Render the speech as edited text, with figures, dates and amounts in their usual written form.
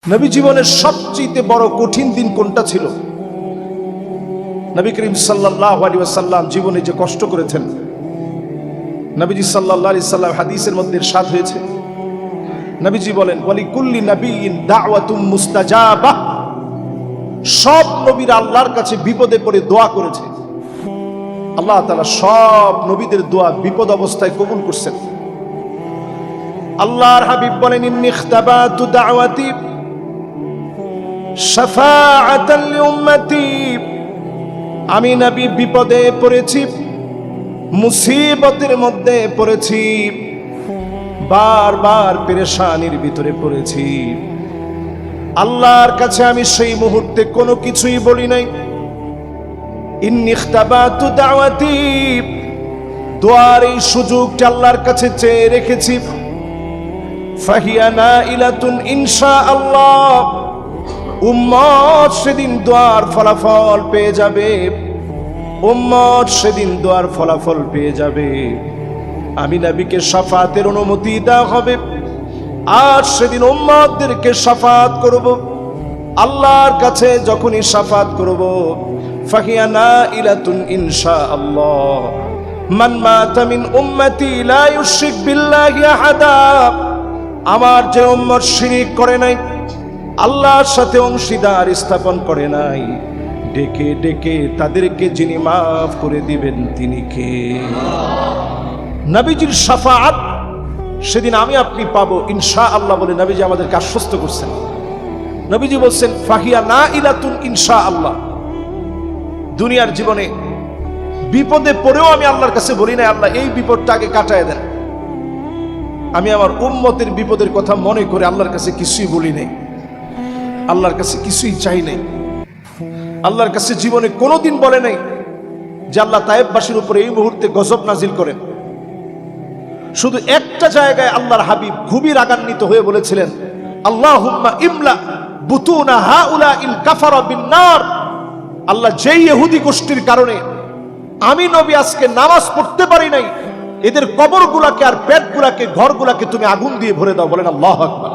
নবী জীবনের সবচেয়ে বড় কঠিন দিন কোনটা ছিল? নবী করিম সাল্লাল্লাহু আলাইহি ওয়াসাল্লাম জীবনে যে কষ্ট করেছেন, নবীজি সাল্লাল্লাহু আলাইহি সাল্লাম হাদিসের মধ্যে ইরশাদ হয়েছে, নবীজি বলেন ওয়ালিকুল্লি নাবিয়্যিন দাওয়াতুম মুস্তাজাবাহ। সব নবীরা আল্লাহর কাছে বিপদে পড়ে দোয়া করেছে, আল্লাহ তাআলা সব নবীদের দোয়া বিপদ অবস্থায় কবুল করছেন। আল্লাহর হাবিব বলেন ইন্নী ইখতাবাতু দাওয়াতি শাফাআতান লিউম্মতি। আমি নবী বিপদে পড়েছি, মুসিবতের মধ্যে পড়েছি, বারবার পেরেশানির ভিতরে পড়েছি। আল্লাহর কাছে আমি সেই মুহূর্তে কোনো কিছুই বলি নাই। ইন্নী ইখতাবাতু দাওয়াতি, দোয়ার এই সুযোগটা আল্লাহর কাছে চেয়ে রেখেছি। ফাহিয়া নাইলাতুন ইনশাআল্লাহ। উম্মত সেদিন দোয়ার ফলাফল পেয়ে যাবে, উম্মত সেদিন দোয়ার ফলাফল পেয়ে যাবে। আমি নবীকে শাফাতের অনুমতি দেওয়া হবে, আর সেদিন উম্মতদেরকে শাফাত করব। আল্লাহর কাছে যখনই শাফাত করব, ফাহিয়া নাইলাতুন ইনশাআল্লাহ। মান মাতা মিন উম্মতি লা ইউশরিক বিল্লাহি আহাদা। আমার যে উম্মত শিরিক করে নাই, আল্লাহর সাথে অংশীদার স্থাপন করে নাই, ডেকে ডেকে তাদেরকে যিনি মাফ করে দিবেন তিনি কে? নবীজির শাফাআত সেদিন আমি আপনি পাবো ইনশাআল্লাহ বলে নবীজি আমাদেরকে আশ্বস্ত করছেন। নবীজি বলছেন ফাহিয়া নাইলাতুন ইনশাআল্লাহ। দুনিয়ার জীবনে বিপদে পড়েও আমি আল্লাহর কাছে বলি না আল্লাহ এই বিপদটা আগে কাটায় দেন। আমি আমার উম্মতের বিপদের কথা মনে করে আল্লাহর কাছে কিছুই বলি নাই, আল্লাহর কাছে কিছুই চাই নাই। আল্লাহর কাছে জীবনে কোনোদিন বলে নাই যে আল্লাহ তায়েববাসীর উপরে এই মুহূর্তে গজব নাজিল করেন। শুধু একটা জায়গায় আল্লাহর হাবিব খুবই রাগান্বিত হয়ে বলেছিলেন আল্লাহুম্মা ইমলা বুতুনা হাউলাইল কাফারা বিন্নার। আল্লাহ যেই ইহুদি গোষ্ঠীর কারণে আমি নবী আজকে নামাজ পড়তে পারি নাই, এদের কবরগুলাকে আর পেটগুলাকে ঘরগুলাকে তুমি আগুন দিয়ে ভরে দাও। বলেন আল্লাহু আকবার।